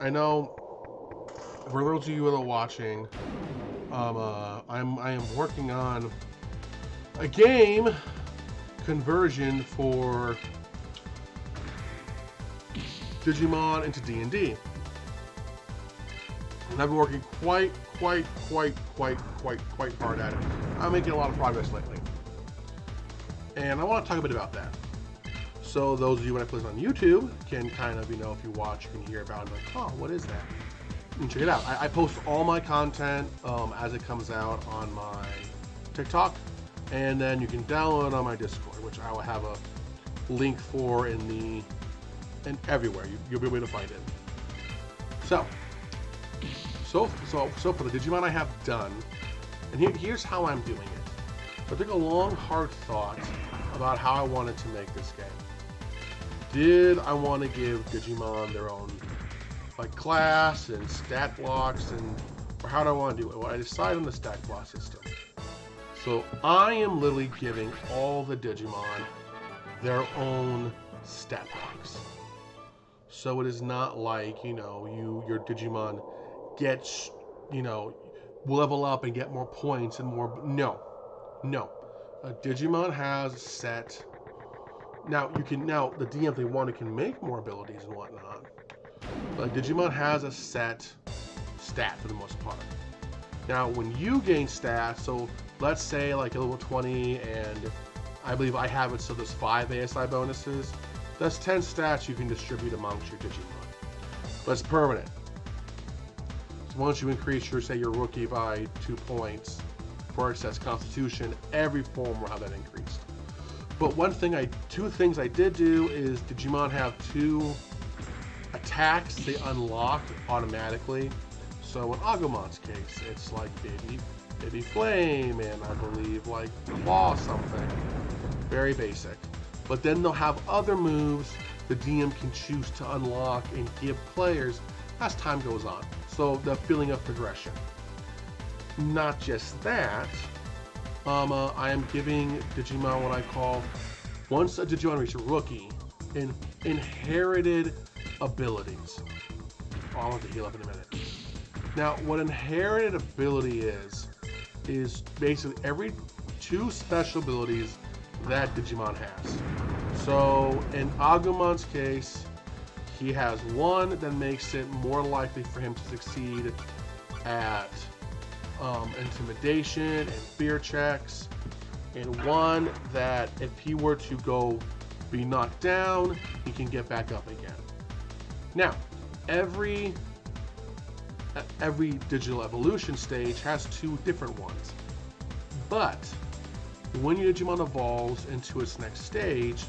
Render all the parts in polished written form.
I know for those of you that are watching, I am working on a game conversion for Digimon into D&D. And I've been working quite hard at it. I'm making a lot of progress lately. And I want to talk a bit about that. So those of you when I put this on YouTube can kind of, if you watch, you can hear about it, like, oh, what is that? And check it out. I post all my content as it comes out on my TikTok, and then you can download it on my Discord, which I will have a link for in everywhere. You'll be able to find it. So for the Digimon I have done, and here's how I'm doing it. So I took a long, hard thought about how I wanted to make this game. Did I want to give Digimon their own class and stat blocks, or how do I want to do it? Well, I decided on the stat block system. So I am literally giving all the Digimon their own stat blocks. So it is not like, your Digimon gets, level up and get more points and more. No. A Digimon has set. Now the DM, if they want, it can make more abilities and whatnot. But Digimon has a set stat for the most part. Now, when you gain stats, so let's say like a level 20, and I believe I have it so there's 5 ASI bonuses. That's 10 stats you can distribute amongst your Digimon. But it's permanent. So once you increase your rookie by 2 points for excess Constitution, every form will have that increased. But two things I did do is Digimon have 2 attacks they unlock automatically. So in Agumon's case, it's like Baby Flame, and I believe like Claw something. Very basic. But then they'll have other moves the DM can choose to unlock and give players as time goes on. So the feeling of progression. Not just that, I am giving Digimon what I call, once a Digimon reaches rookie, inherited abilities. Oh, I want to heal up in a minute. Now, what inherited ability is basically every 2 special abilities that Digimon has. So in Agumon's case, he has 1 that makes it more likely for him to succeed at intimidation and fear checks, and 1 that if he were to be knocked down, he can get back up again. Now, every digital evolution stage has 2 different ones, but when your Digimon evolves into its next stage,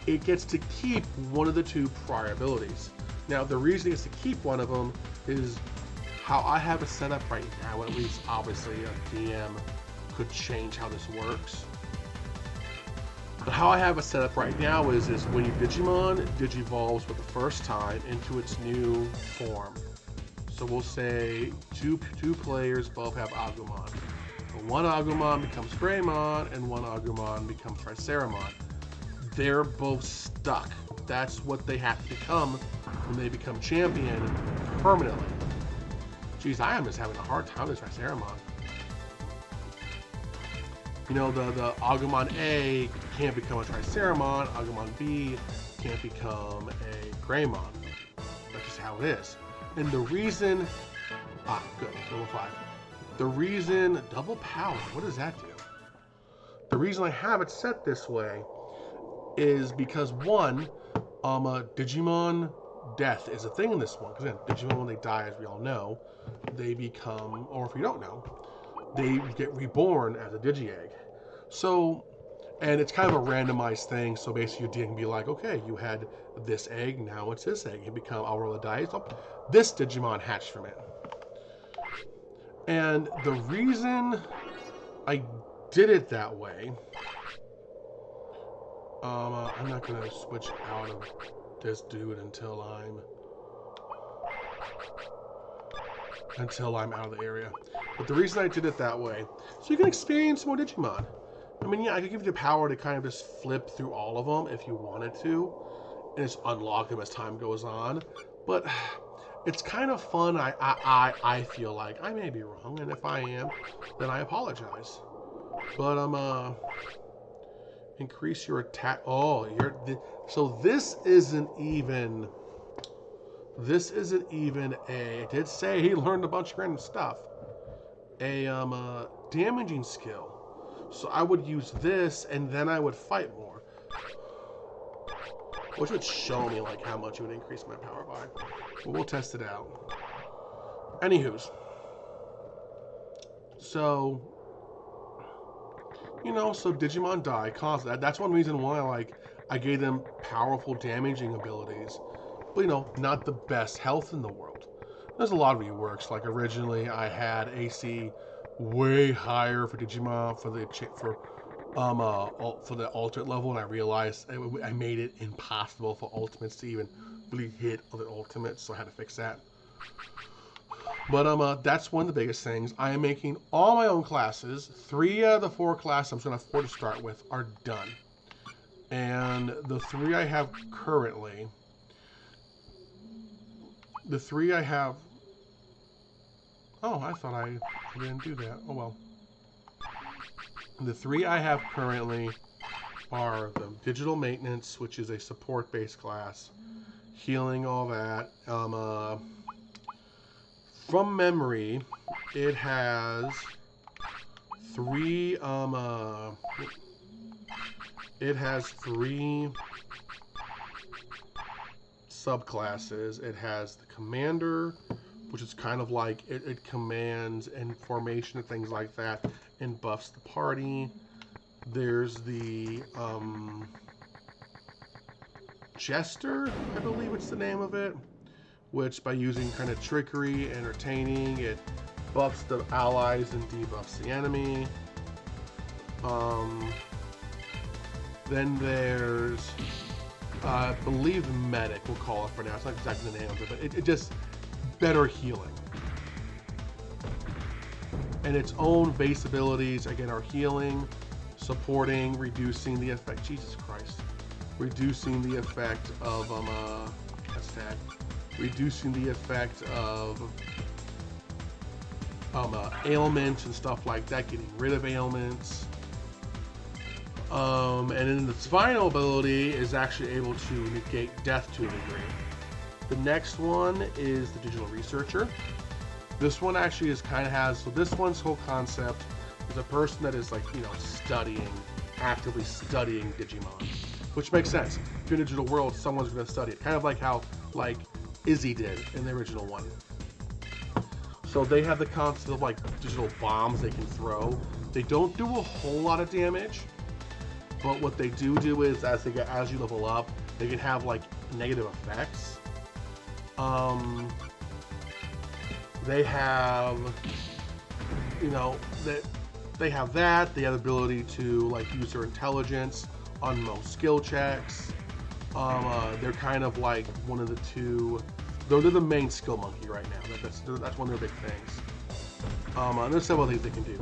it gets to keep one of the 2 prior abilities. Now, the reason it gets to keep one of them is how I have it set up right now. At least, obviously, a DM could change how this works. But how I have it set up right now is when your Digimon digivolves for the first time into its new form. So we'll say two players both have Agumon. One Agumon becomes Greymon, and one Agumon becomes Triceramon. They're both stuck. That's what they have to become when they become champion permanently. Geez, I am just having a hard time with Triceramon. The Agumon A can't become a Triceramon, Agumon B can't become a Greymon. That's just how it is. And the reason, good, level 5. The reason, double power, what does that do? The reason I have it set this way is because 1, Digimon death is a thing in this one. Because Digimon, when they die, as we all know, they become, or if you don't know, they get reborn as a Digi-Egg. So, and it's kind of a randomized thing. So basically, your DM can be like, okay, you had this egg, now it's this egg. You become, I'll roll the dice. Oh, this Digimon hatched from it. And the reason I did it that way, I'm not gonna switch out of this dude until I'm out of the area. But the reason I did it that way, so you can experience more Digimon. I mean, yeah, I could give you the power to kind of just flip through all of them if you wanted to, and just unlock them as time goes on. But It's kind of fun. I feel like I may be wrong, and if I am, then I apologize. But increase your attack. Oh, so this isn't even. This isn't even a. It did say he learned a bunch of random stuff. A damaging skill. So I would use this, and then I would fight more, which would show me like how much it would increase my power by. But we'll test it out. Anywho's, so so Digimon die constantly. That's one reason why I gave them powerful damaging abilities, but not the best health in the world. There's a lot of reworks. Like originally, I had AC way higher for Digimon for the alternate level, and I realized I made it impossible for ultimates to even really hit other ultimates, so I had to fix that. But that's one of the biggest things. I am making all my own classes. 3 out of the 4 classes I'm just gonna have 4 to start with are done, and the 3 I have currently, the 3 I have. Oh, I thought I didn't do that. Oh well. The 3 I have currently are the digital maintenance, which is a support-based class, healing, all that. From memory, it has 3. It has 3 subclasses. It has the commander, which is kind of like it commands and formation and things like that, and buffs the party. There's the Jester, I believe it's the name of it, which by using kind of trickery, entertaining, it buffs the allies and debuffs the enemy. Then there's, I believe, Medic, we'll call it for now. It's not exactly the name of it, but it just better healing. And its own base abilities, again, are healing, supporting, reducing the effect. Jesus Christ. Reducing the effect of, that's sad. Reducing the effect of ailments and stuff like that, getting rid of ailments. And then its final ability is actually able to negate death to a degree. The next one is the Digital Researcher. This one actually so this one's whole concept is a person that is actively studying Digimon, which makes sense. If you're in the digital world, someone's going to study it. Kind of like how Izzy did in the original one. So they have the concept of digital bombs they can throw. They don't do a whole lot of damage, but what they do is as you level up, they can have negative effects. They have, they have that. They have the ability to use their intelligence on most skill checks. They're kind of like one of the 2. They're the main skill monkey right now. That's one of their big things. And there's several things they can do.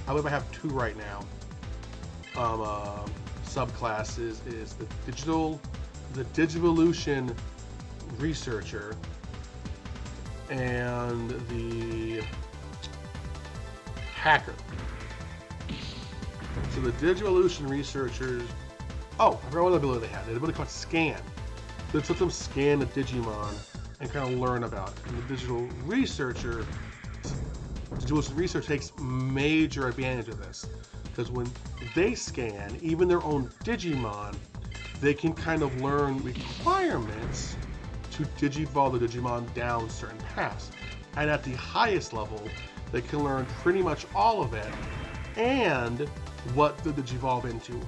I believe I have 2 right now. Subclasses is the Digivolution Researcher, and the Hacker. So the Digivolution Researchers. Oh, I forgot what ability they had. They had an ability called Scan. That lets them scan the Digimon and kind of learn about it. And the Digital Researcher takes major advantage of this, because when they scan even their own Digimon, they can kind of learn requirements to digivolve the Digimon down certain paths. And at the highest level, they can learn pretty much all of it and what to digivolve into.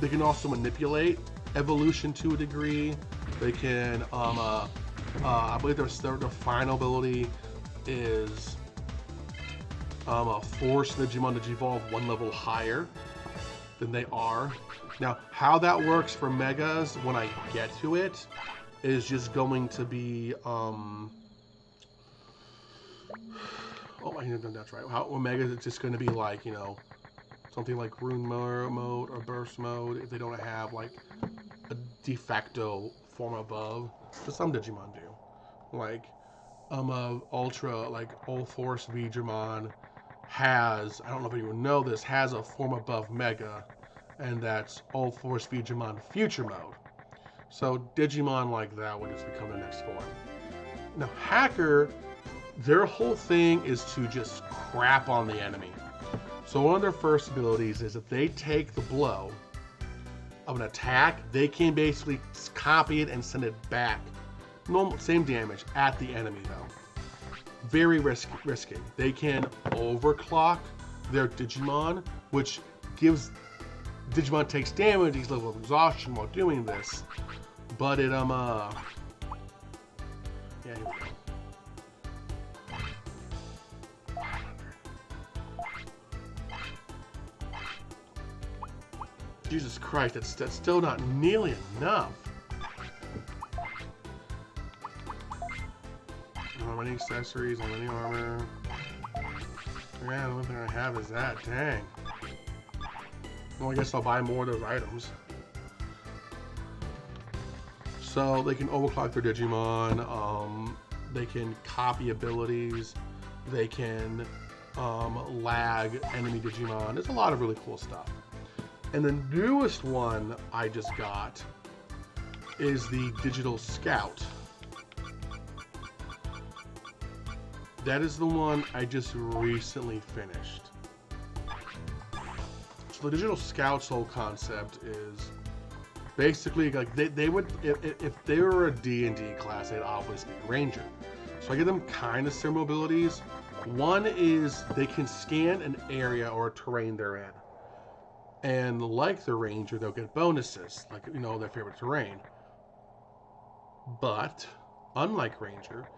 They can also manipulate evolution to a degree. They can, I believe their final ability is force the Digimon to evolve 1 level higher than they are. Now, how that works for Megas when I get to it is just going to be, oh, I know that's right. How Omega is just going to be something like Rune mode or Burst mode if they don't have a de facto form above, but some Digimon do. Like, Ultra, like All Force Digimon has, I don't know if anyone know this, has a form above Mega, and that's All Force Digimon Future Mode. So Digimon like that would just become the next form. Now Hacker, their whole thing is to just crap on the enemy. So one of their first abilities is if they take the blow of an attack, they can basically copy it and send it back. Normal, same damage at the enemy though. Very risky. They can overclock their Digimon, which gives Digimon takes damage, these level of exhaustion while doing this. But it yeah, here we go. Jesus Christ, that's still not nearly enough. How many accessories, how many armor? Yeah, the only thing I have is that, dang. Well, I guess I'll buy more of those items. So they can overclock their Digimon, they can copy abilities, they can lag enemy Digimon. There's a lot of really cool stuff. And the newest one I just got is the Digital Scout. That is the one I just recently finished. So the Digital Scout's whole concept is basically like they would, if they were a D&D class, they'd obviously be Ranger. So I give them kind of similar abilities. One is they can scan an area or a terrain they're in. And like the Ranger, they'll get bonuses, like, you know, their favorite terrain. But unlike Ranger,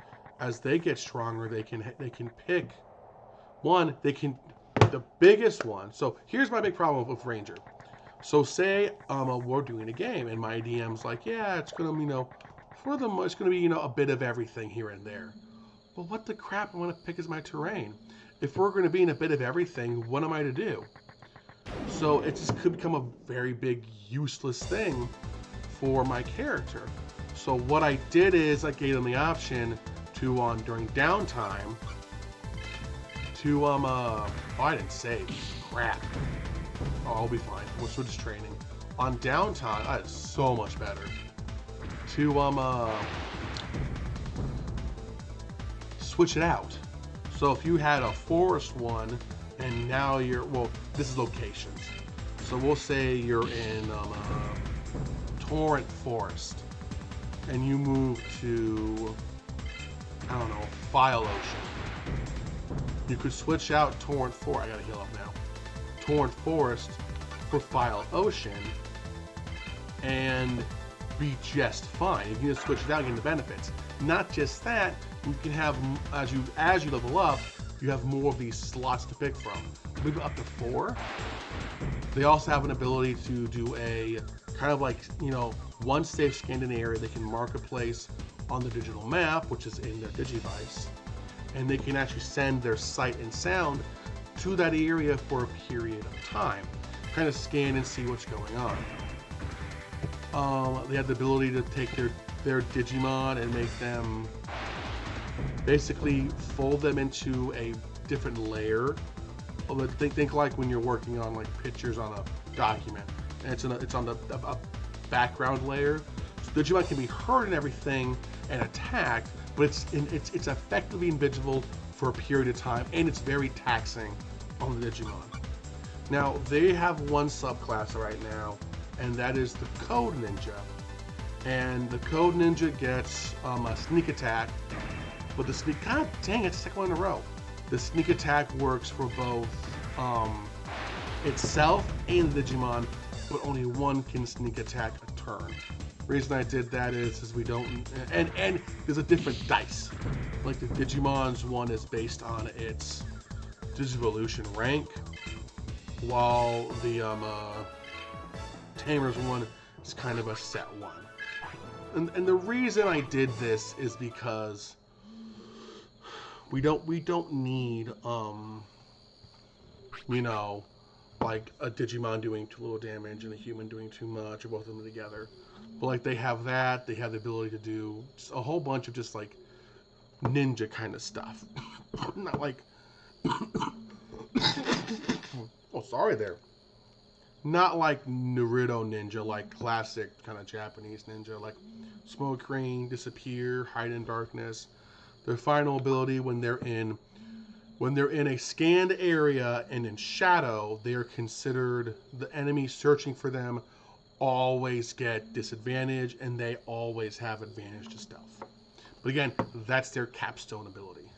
as they get stronger, they can pick one. The biggest one. So here's my big problem with Ranger. So say we're doing a game, and my DM's like, yeah, it's gonna, you know, it's gonna be, you know, a bit of everything here and there. Well, what the crap I want to pick as my terrain? If we're gonna be in a bit of everything, what am I to do? So it just could become a very big useless thing for my character. So what I did is I gave them the option to during downtime to oh, I didn't save. Crap. Oh, I'll be fine. We're just training. On downtime, that is so much better. To switch it out. So if you had a forest one and now you're, well, this is locations. So we'll say you're in Torrent Forest and you move to, I don't know, File Ocean. You could switch out Torrent Forest. I gotta heal up now. Torrent Forest for File Ocean and be just fine. You can just switch it out and get the benefits. Not just that, you can have, as you level up, you have more of these slots to pick from. Maybe up to 4. They also have an ability to do a kind of like, you know, once they've scanned an area, they can mark a place on the digital map, which is in their Digivice, and they can actually send their sight and sound to that area for a period of time. Kind of scan and see what's going on. They have the ability to take their Digimon and make them, basically fold them into a different layer. Think like when you're working on like pictures on a document, and it's on a background layer. So Digimon can be heard and everything and attacked, but it's effectively invisible for a period of time, and it's very taxing on the Digimon. Now they have one subclass right now, and that is the Code Ninja. And the Code Ninja gets a sneak attack, but the sneak, god dang, it's the second one in a row. The sneak attack works for both itself and the Digimon, but only one can sneak attack a turn. The reason I did that is we don't, and there's a different dice. Like the Digimon's one is based on its Digivolution rank, while the Tamer's one is kind of a set one. And the reason I did this is because we don't need you know, like a Digimon doing too little damage and a human doing too much, or both of them together. But like they have that, they have the ability to do just a whole bunch of just like ninja kind of stuff. Not like oh sorry there. Not like Naruto ninja, like classic kind of Japanese ninja, like smoke ring, disappear, hide in darkness. Their final ability when they're in a scanned area and in shadow, they are considered the enemy searching for them always get disadvantage and they always have advantage to stealth. But again, that's their capstone ability.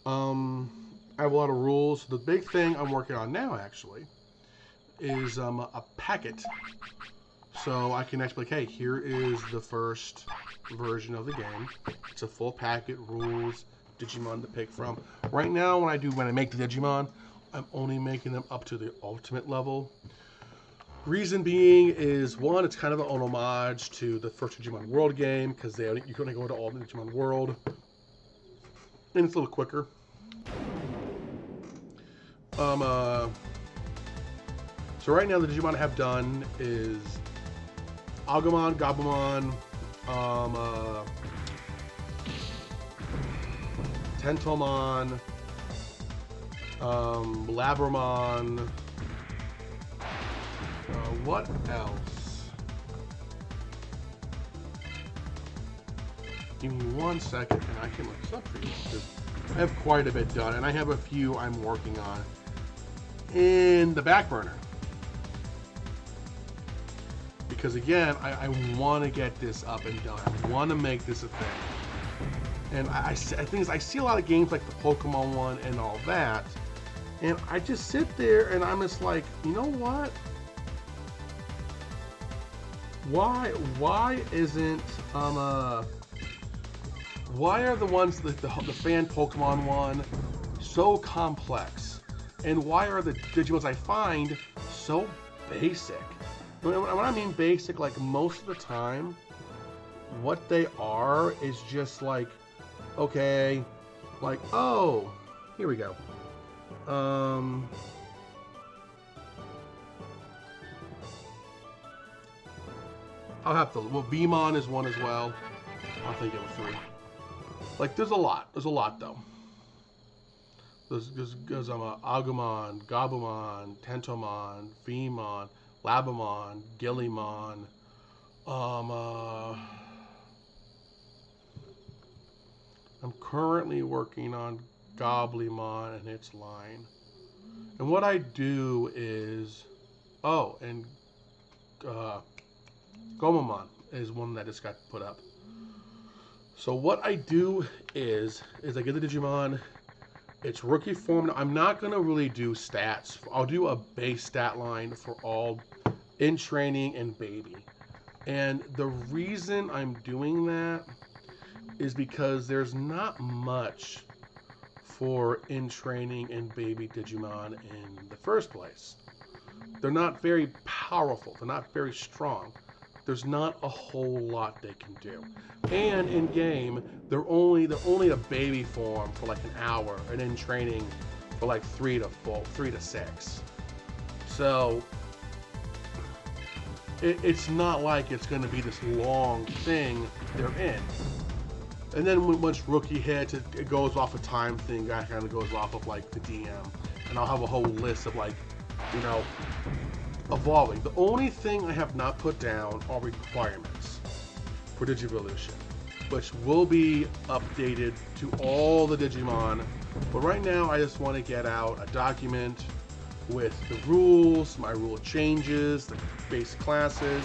I have a lot of rules. The big thing I'm working on now, actually, is a packet. So I can actually, hey, here is the first version of the game. It's a full packet, rules, Digimon to pick from. Right now, when I make the Digimon, I'm only making them up to the ultimate level. Reason being is, one, it's kind of an homage to the first Digimon World game, because you can only go to all the Digimon World, and it's a little quicker. So right now the Digimon I have done is Agumon, Gabumon, Tentomon, Labramon. What else? Give me 1 second and I can look this up for you, because I have quite a bit done, and I have a few I'm working on in the back burner. Because again, I want to get this up and done. I want to make this a thing. And I think I see a lot of games like the Pokemon one and all that, and I just sit there and I'm just like, you know what? Why isn't why are the ones like the fan Pokemon one so complex, and why are the Digimons I find so basic? When I mean basic, like most of the time, what they are is just like, okay, like, oh, here we go. I'll have to, well, Beamon is one as well. I'll think it was 3. Like, there's a lot though. There's Agumon, Gabumon, Tentomon, Beamon, Labamon, Gillimon, I'm currently working on Goblimon and its line. And what I do is, and Gomamon is one that just got put up. So what I do is I get the Digimon, its rookie form. I'm not going to really do stats. I'll do a base stat line for all in training and baby. And the reason I'm doing that is because there's not much for in training and baby Digimon in the first place. They're not very powerful. They're not very strong. There's not a whole lot they can do. And in game, they're only a baby form for like an hour, and in training for like 3 to 6. So it's not like it's going to be this long thing they're in. And then once rookie hits, it goes off a time thing. That kind of goes off of like the DM, and I'll have a whole list of like, you know, evolving. The only thing I have not put down are requirements for Digivolution, which will be updated to all the Digimon. But right now, I just want to get out a document with the rules, my rule changes, the base classes,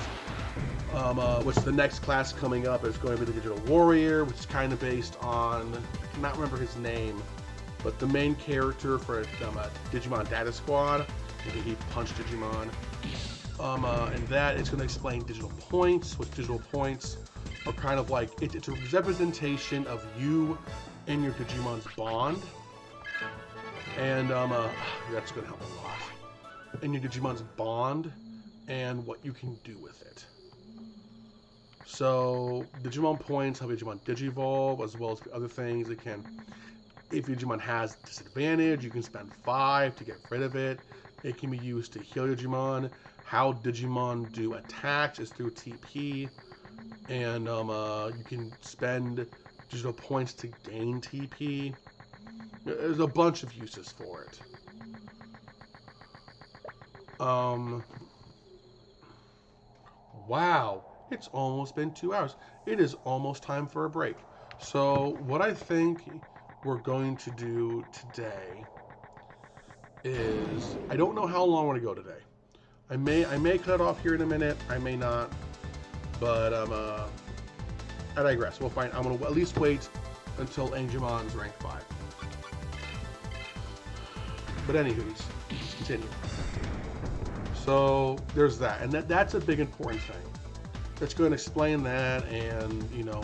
which the next class coming up is going to be the Digital Warrior, which is kind of based on, I cannot remember his name, but the main character for Digimon Data Squad. He punched Digimon. And that is going to explain digital points, which digital points are kind of like, it's a representation of you and your Digimon's bond. And that's going to help a lot. And your Digimon's bond and what you can do with it. So Digimon points help Digimon Digivolve, as well as other things. If your Digimon has disadvantage, you can spend 5 to get rid of it. It can be used to heal your Digimon. How Digimon do attacks is through TP, and you can spend digital points to gain TP. There's a bunch of uses for it. Wow, it's almost been 2 hours. It is almost time for a break. So what I think we're going to do today is, I don't know how long we're gonna go today. I may cut it off here in a minute. I may not, but I digress. We'll find. I'm gonna at least wait until Angemon's rank 5. But anywho's, let's continue. So there's that, and that's a big important thing. That's going to explain that, and you know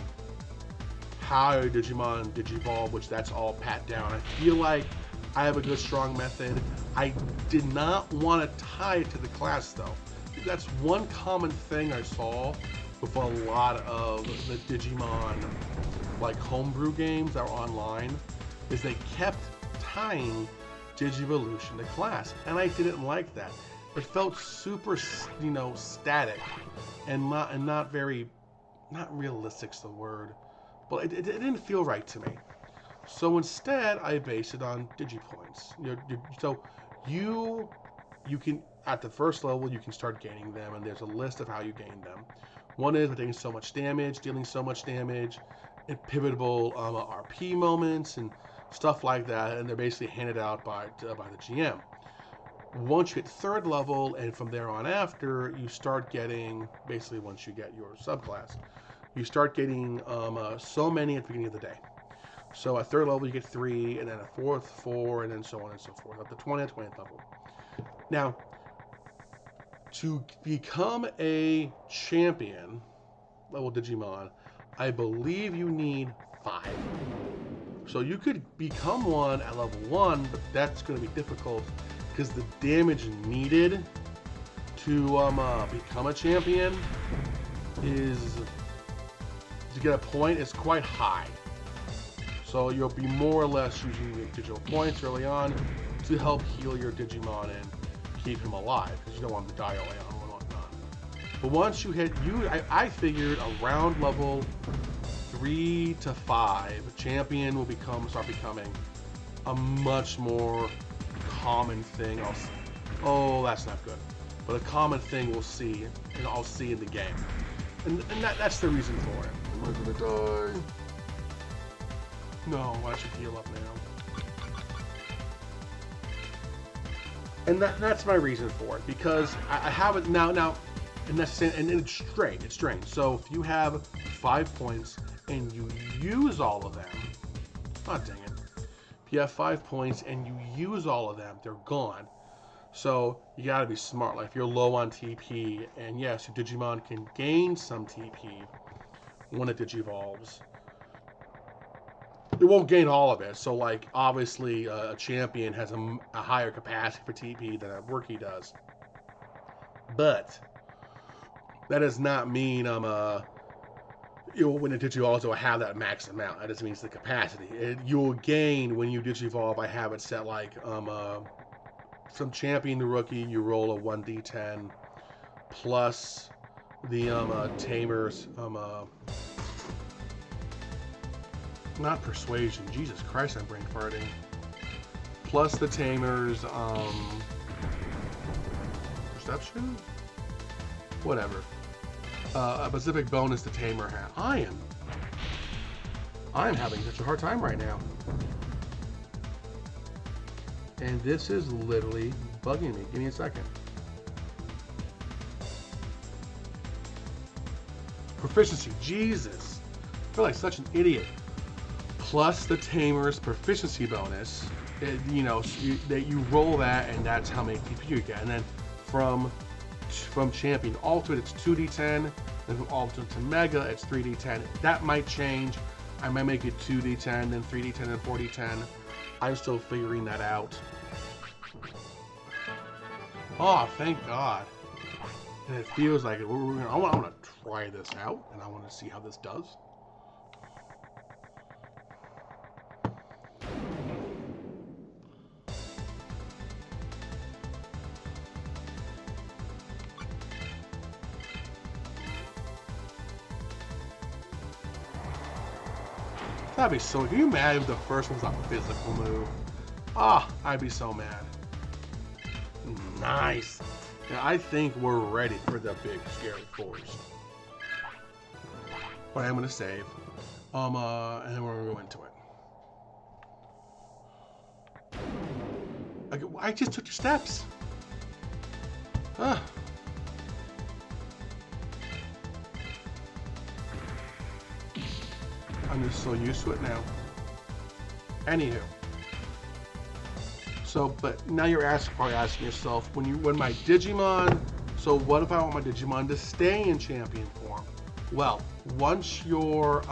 how Digimon Digivolve, which that's all pat down. I feel like I have a good strong method. I did not want to tie it to the class though. That's one common thing I saw with a lot of the Digimon like homebrew games that were online, is they kept tying Digivolution to class, and I didn't like that. It felt super, you know, static, and not very, not realistic's the word, but it didn't feel right to me. So instead, I based it on Digipoints. So you can, at the first level, you can start gaining them, and there's a list of how you gain them. One is by taking so much damage, dealing so much damage, and pivotal RP moments and stuff like that, and they're basically handed out by the GM. Once you hit 3rd level, and from there on after, you start getting, basically once you get your subclass, you start getting so many at the beginning of the day. So at 3rd level you get 3, and then at 4th, 4, and then so on and so forth, up to 20th level. Now, to become a champion level Digimon, I believe you need 5. So you could become one at level 1, but that's going to be difficult because the damage needed to become a champion is, to get a point, is quite high. So you'll be more or less using your digital points early on to help heal your Digimon and keep him alive, because you don't want him to die early on and whatnot. But once you hit, I figured around level 3 to 5, champion will start becoming a much more common thing. Oh, that's not good. But a common thing we'll see, and I'll see in the game, and that's the reason for it. Am I gonna die? No, I should heal up now. And that's my reason for it, because I have it now, and it's strange. So if you have 5 points and you use all of them, oh dang it. If you have 5 points and you use all of them, they're gone. So you gotta be smart. Like if you're low on TP, and yes, your Digimon can gain some TP when it Digivolves, it won't gain all of it. So like obviously a champion has a higher capacity for TP than a rookie does. But that does not mean when it Digivolves, will have that max amount. That just means the capacity. You'll gain when you Digivolve. I have it set like from champion to rookie, you roll a 1d10 plus the tamers not persuasion. Jesus Christ, I'm brain farting. Plus the tamers perception, whatever. A specific bonus the tamer has. I'm having such a hard time right now. And this is literally bugging me. Give me a second. Proficiency. Jesus. I feel like such an idiot. Plus the tamer's proficiency bonus. That you roll that, and that's how many TP you get. And then from champion to ultimate, it's 2d10. Then from ultimate to mega, it's 3d10. That might change. I might make it 2d10, then 3d10, then 4d10. I'm still figuring that out. Oh, thank God. And it feels like it. I want to try this out, and I want to see how this does. That'd be so. Can you imagine if the first one's a physical move? Ah, I'd be so mad. Nice. Yeah, I think we're ready for the big scary force. But I'm gonna save. And then we're gonna go into it. I just took the steps. Huh. I'm just so used to it now. Anywho. So, but now you're probably asking yourself, when my Digimon, so what if I want my Digimon to stay in champion form? Well, once your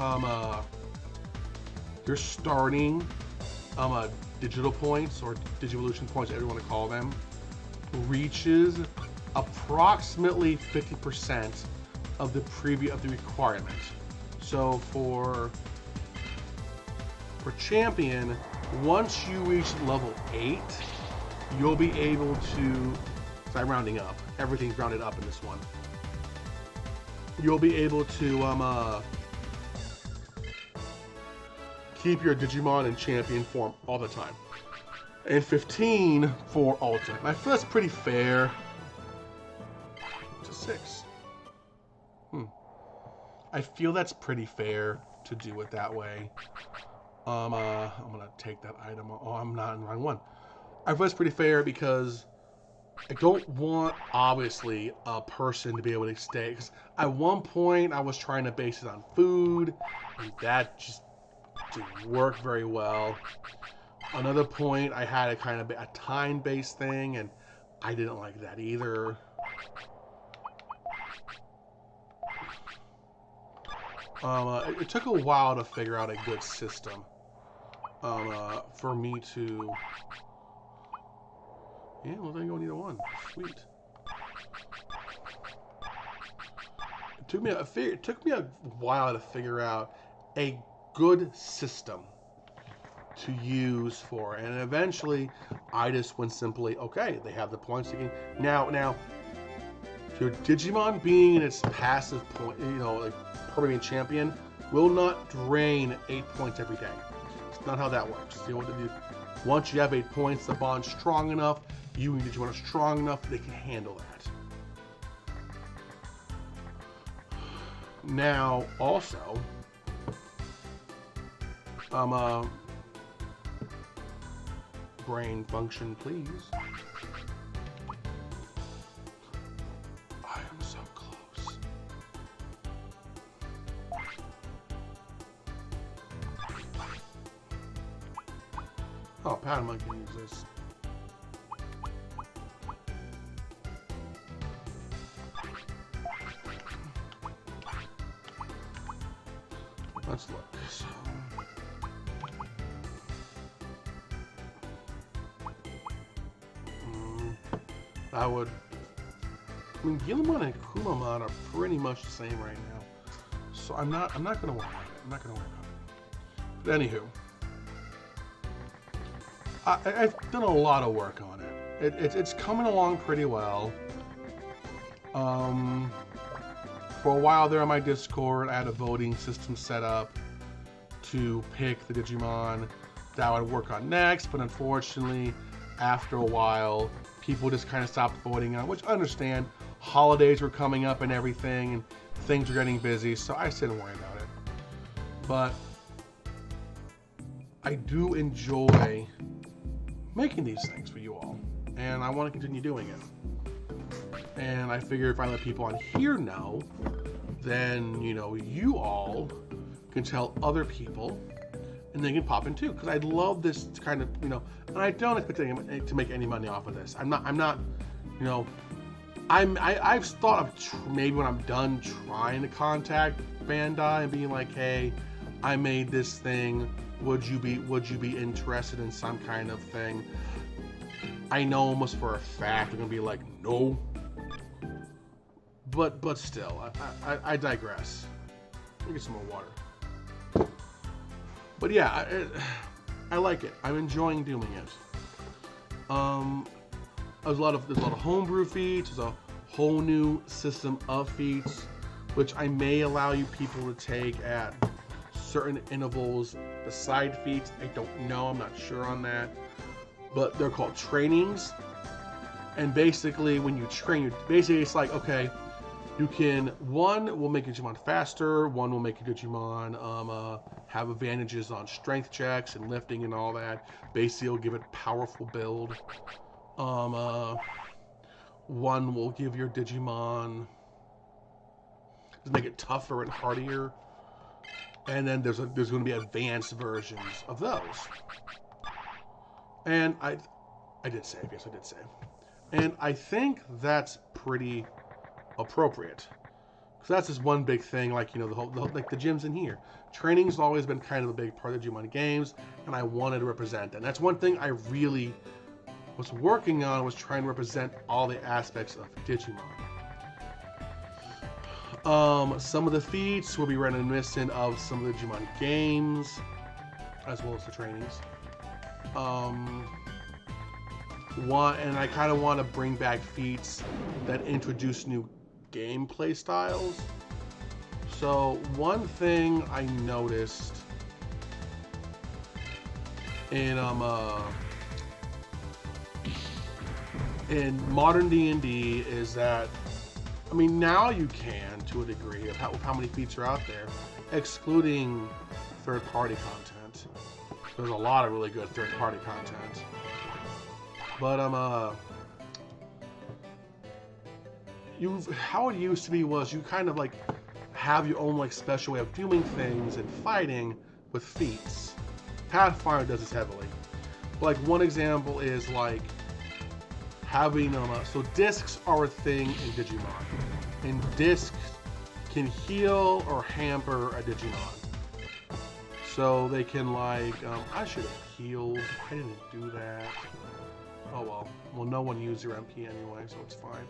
starting digital points or Digivolution points, whatever you want to call them, reaches approximately 50% of the requirement. So for champion, once you reach level 8, you'll be able to, I'm rounding up, everything's rounded up in this one. You'll be able to keep your Digimon in champion form all the time. And 15 for ultimate. I feel that's pretty fair. To 6. I feel that's pretty fair to do it that way. I'm gonna take that item. Oh, I'm not in the wrong one. I feel that's pretty fair because I don't want, obviously, a person to be able to stay. Because at one point, I was trying to base it on food, and that just didn't work very well. Another point, I had a time-based thing, and I didn't like that either. It took a while to figure out a good system for me to. Yeah, well, then go neither one. Sweet. It took me a while to figure out a good system to use for, and eventually, I just went simply, okay, they have the points again. Now, your Digimon being in its passive point, like permanent champion, will not drain 8 points every day. It's not how that works. Once you have 8 points, the bond's strong enough, you and Digimon are strong enough, they can handle that. Now, also, brain function, please. I am so close. Oh, Patamon can use this. Let's look. So, Guillemon and Kumamon are pretty much the same right now, so I'm not gonna worry about it. I'm not gonna worry about it. But anywho, I've done a lot of work on it. It's coming along pretty well. For a while there on my Discord, I had a voting system set up to pick the Digimon that I would work on next, but unfortunately, after a while, people just kind of stopped voting on it, which I understand. Holidays were coming up and everything, and things were getting busy, so I just didn't worry about it. But I do enjoy making these things for you all, and I want to continue doing it. And I figure if I let people on here know, then, you all can tell other people, and they can pop in too. Because I love this kind of, and I don't expect to make any money off of this. I've thought of maybe when I'm done trying to contact Bandai and being like, hey, I made this thing. Would you be interested in some kind of thing? I know almost for a fact they're gonna be like, no. But still, I digress. Let me get some more water. But yeah, I like it. I'm enjoying doing it. There's a lot of homebrew feats. There's a whole new system of feats, which I may allow you people to take at certain intervals the side feats. I don't know. I'm not sure on that. But they're called trainings. And basically, when you train, basically it's like, okay, you can, one will make a Digimon faster, one will make a Digimon have advantages on strength checks and lifting and all that. Basically, it'll give it powerful build. One will give your Digimon, just make it tougher and hardier. And then there's going to be advanced versions of those. And I did save, yes I did save. And I think that's pretty appropriate. Because that's just one big thing, like, you know, the whole like the gyms in here. Training's always been kind of a big part of the Digimon games, and I wanted to represent that. And that's one thing I really was working on, was trying to represent all the aspects of Digimon. Some of the feats will be reminiscent of some of the Digimon games, as well as the trainings. And I kind of want to bring back feats that introduce new gameplay styles. So one thing I noticed in modern D&D is that, I mean, now you can, to a degree, of how many feats are out there, excluding third-party content. There's a lot of really good third-party content. But how it used to be was you kind of like have your own like special way of doing things and fighting with feats. Pathfinder does this heavily. Like one example is like having so discs are a thing in Digimon, and discs can heal or hamper a Digimon. So they can like I should have healed. I didn't do that. Oh well. Well, no one used your MP anyway, so it's fine.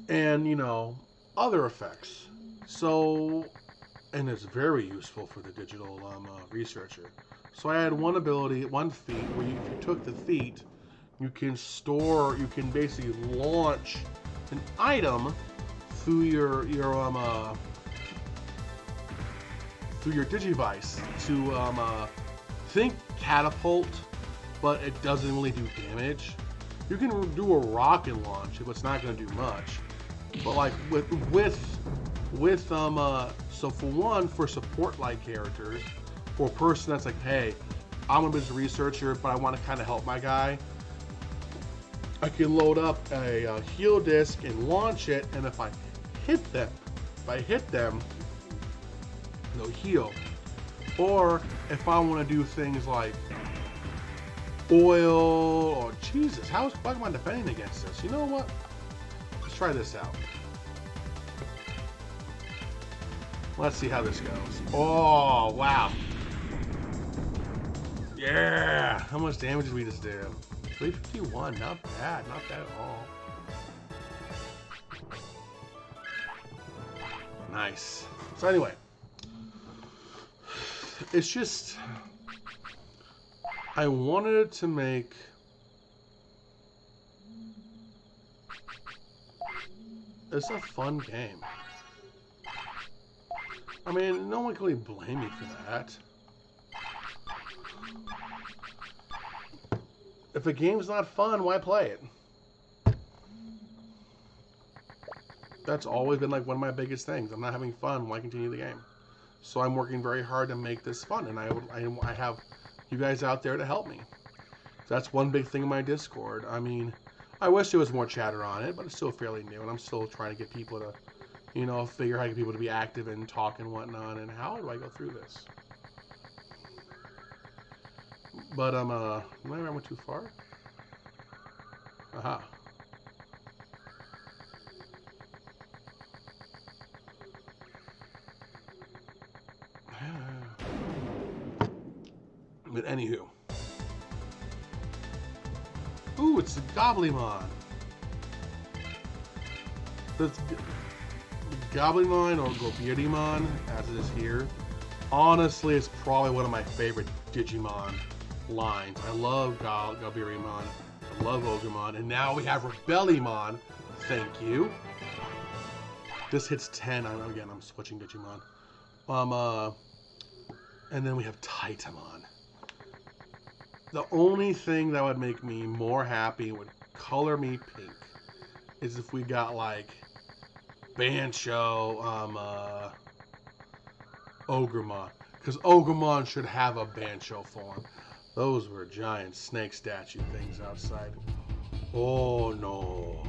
And you know, other effects. So, and it's very useful for the digital researcher. So I had one ability, one feat, where if you took the feat, you can basically launch an item through your Digivice to think catapult, but it doesn't really do damage. You can do a rocket launch, but it's not going to do much. But like so for one, for support-like characters, for a person that's like, hey, I'm a business researcher, but I want to kind of help my guy, I can load up a heal disc and launch it, and if I hit them, they'll heal. Or if I want to do things like oil or Jesus, how am I defending against this? You know what? Let's try this out. Let's see how this goes. Oh, wow. Yeah! How much damage did we just do? 351, not bad at all. Nice. So anyway, it's just, I wanted to make it's a fun game. I mean, no one can really blame me for that. If a game's not fun, why play it? That's always been like one of my biggest things. I'm not having fun, why continue the game? So I'm working very hard to make this fun, and I have you guys out there to help me. That's one big thing in my Discord. I mean, I wish there was more chatter on it, but it's still fairly new, and I'm still trying to get people to, you know, figure out how to get people to be active and talk and whatnot, and how do I go through this? But maybe I went too far. Aha. But anywho. Ooh, it's the Gobblemon. That's Gobblemon or Gobirdimon, as it is here. Honestly, it's probably one of my favorite Digimon lines. I love Gobirdimon. I love Ogremon. And now we have Rebellymon. Thank you. This hits 10. I'm switching Digimon. And then we have Titamon. The only thing that would make me more happy, would color me pink, is if we got like Bancho, Ogremon. Because Ogremon should have a Bancho form. Those were giant snake statue things outside. Oh no.